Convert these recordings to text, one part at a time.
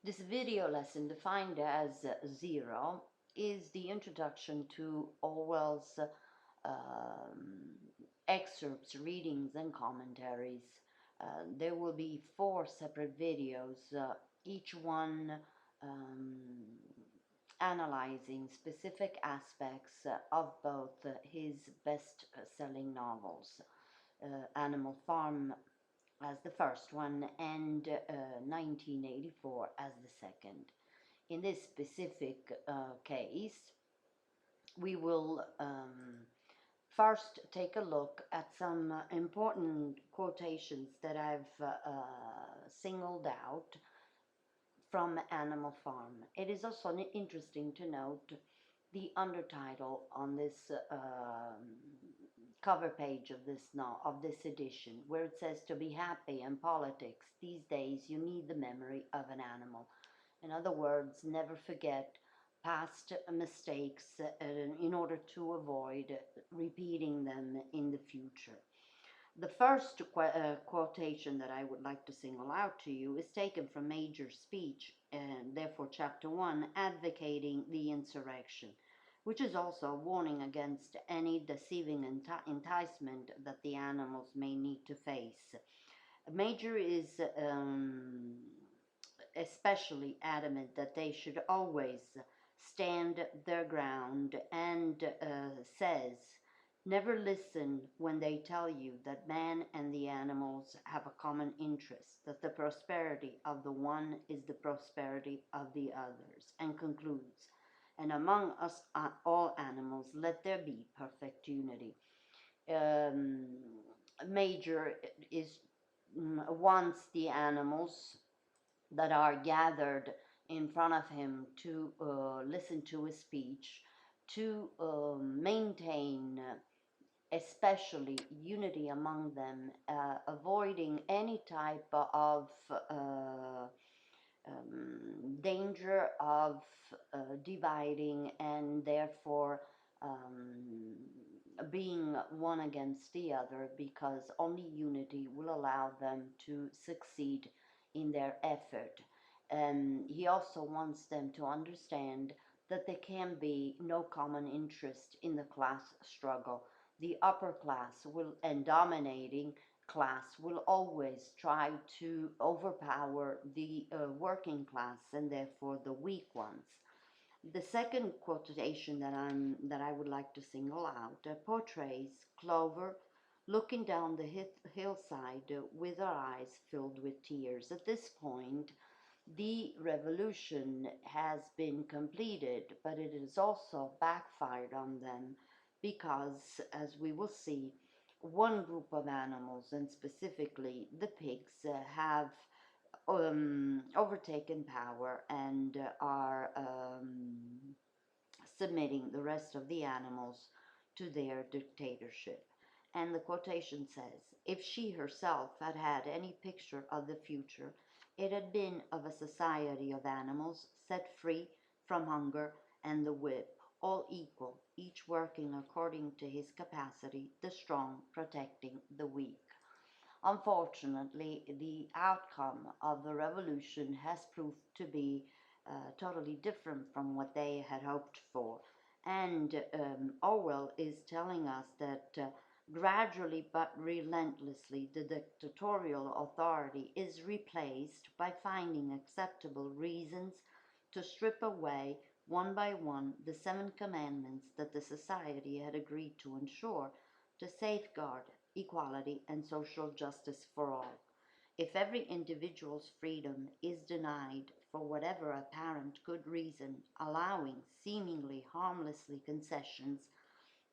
This video lesson, defined as 0, is the introduction to Orwell's excerpts, readings, and commentaries. There will be 4 separate videos, each one analyzing specific aspects of both his best-selling novels, Animal Farm as the first one and 1984 as the second. In this specific case, we will first take a look at some important quotations that I've singled out from Animal Farm. It is also interesting to note the undertitle on this cover page of this edition, where it says, "To be happy in politics these days, you need the memory of an animal." In other words, never forget past mistakes in order to avoid repeating them in the future. The first quotation that I would like to single out to you is taken from Major's speech, and therefore chapter 1, advocating the insurrection, which is also a warning against any deceiving enticement that the animals may need to face. Major is especially adamant that they should always stand their ground, and says, "Never listen when they tell you that man and the animals have a common interest, that the prosperity of the one is the prosperity of the others," and concludes, "And among us all animals let there be perfect unity." Major wants the animals that are gathered in front of him to listen to his speech to maintain especially unity among them, avoiding any type of danger of dividing, and therefore being one against the other, because only unity will allow them to succeed in their effort. He also wants them to understand that there can be no common interest in the class struggle. The upper class and dominating class will always try to overpower the working class, and therefore the weak ones. The second quotation that I would like to single out portrays Clover looking down the hillside with her eyes filled with tears. At this point, the revolution has been completed, but it has also backfired on them, because, as we will see, one group of animals, and specifically the pigs, have overtaken power and are submitting the rest of the animals to their dictatorship. And the quotation says, "If she herself had had any picture of the future, it had been of a society of animals set free from hunger and the whip, all equal, each working according to his capacity, the strong protecting the weak." Unfortunately, the outcome of the revolution has proved to be totally different from what they had hoped for. And Orwell is telling us that gradually but relentlessly, the dictatorial authority is replaced by finding acceptable reasons to strip away one by one the 7 commandments that the society had agreed to ensure, to safeguard equality and social justice for all. If every individual's freedom is denied for whatever apparent good reason, allowing seemingly harmlessly concessions,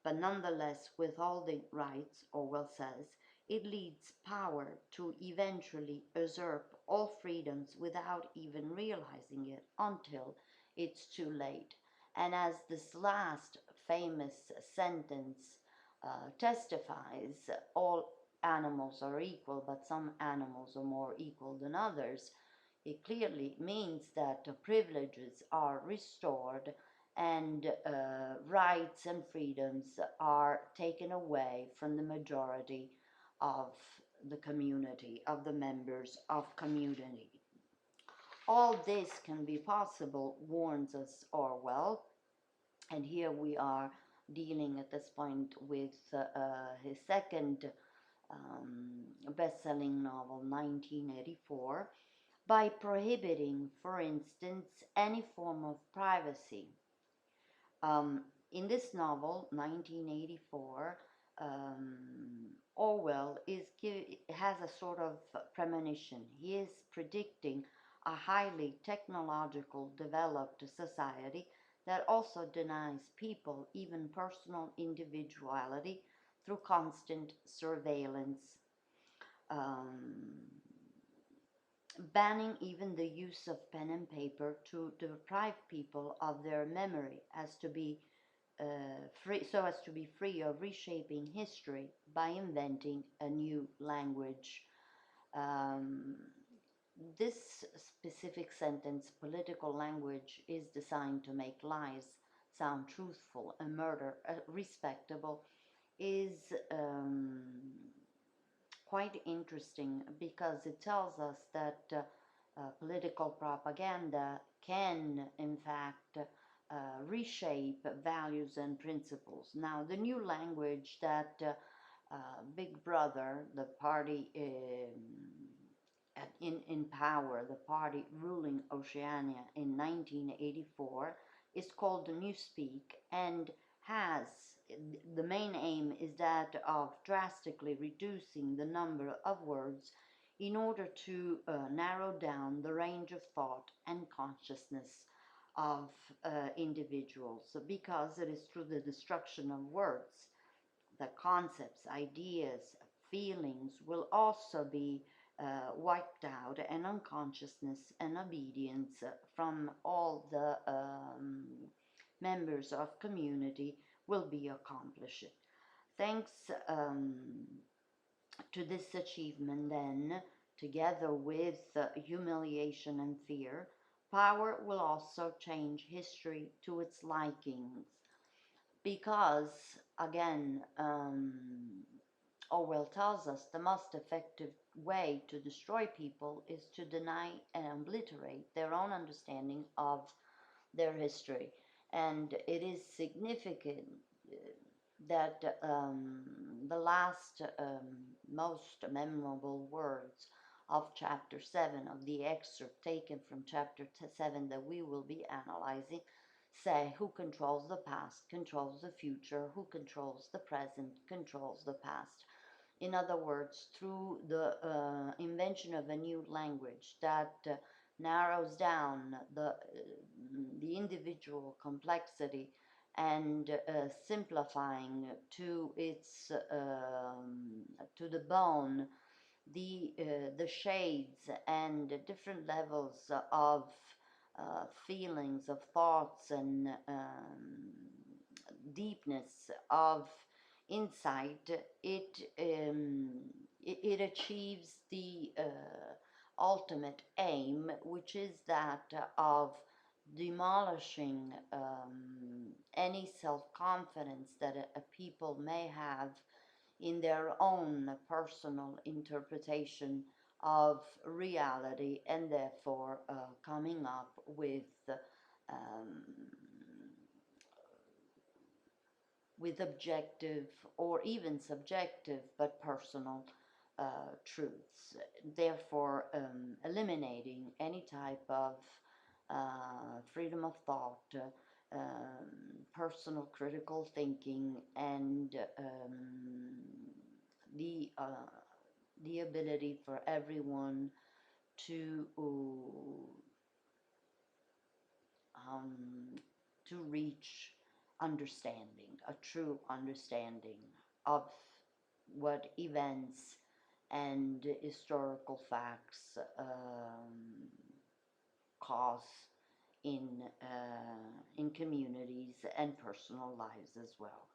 but nonetheless withholding rights, Orwell says, it leads power to eventually usurp all freedoms without even realizing it until it's too late. And as this last famous sentence testifies, all animals are equal, but some animals are more equal than others. It clearly means that privileges are restored, and rights and freedoms are taken away from the majority of the community, of the members of community. All this can be possible, warns us Orwell. And here we are dealing at this point with his second best-selling novel, 1984, by prohibiting, for instance, any form of privacy. In this novel, 1984, Orwell has a sort of premonition. He is predicting a highly technological developed society that also denies people even personal individuality through constant surveillance, banning even the use of pen and paper to deprive people of their memory as to be so as to be free of reshaping history by inventing a new language. This specific sentence, political language, is designed to make lies sound truthful and murder respectable, is quite interesting because it tells us that political propaganda can, in fact, reshape values and principles. Now, the new language that Big Brother, the party in power, the party ruling Oceania in 1984, is called Newspeak, and has the main aim is that of drastically reducing the number of words in order to narrow down the range of thought and consciousness of individuals, because it is through the destruction of words that concepts, ideas, feelings will also be wiped out, and unconsciousness and obedience from all the members of community will be accomplished. Thanks to this achievement, then, together with humiliation and fear, power will also change history to its likings, because, again, Orwell tells us the most effective way to destroy people is to deny and obliterate their own understanding of their history. And it is significant that the last most memorable words of chapter 7 of the excerpt taken from chapter 7 that we will be analyzing say, who controls the past controls the future, who controls the present controls the past. In other words, through the invention of a new language that narrows down the individual complexity and simplifying to its to the bone the shades and different levels of feelings, of thoughts, and deepness of insight, it achieves the ultimate aim, which is that of demolishing any self-confidence that a people may have in their own personal interpretation of reality, and therefore coming up um, with objective or even subjective but personal truths, therefore eliminating any type of freedom of thought, personal critical thinking, and the ability for everyone to reach understanding, a true understanding of what events and historical facts cause in communities and personal lives as well.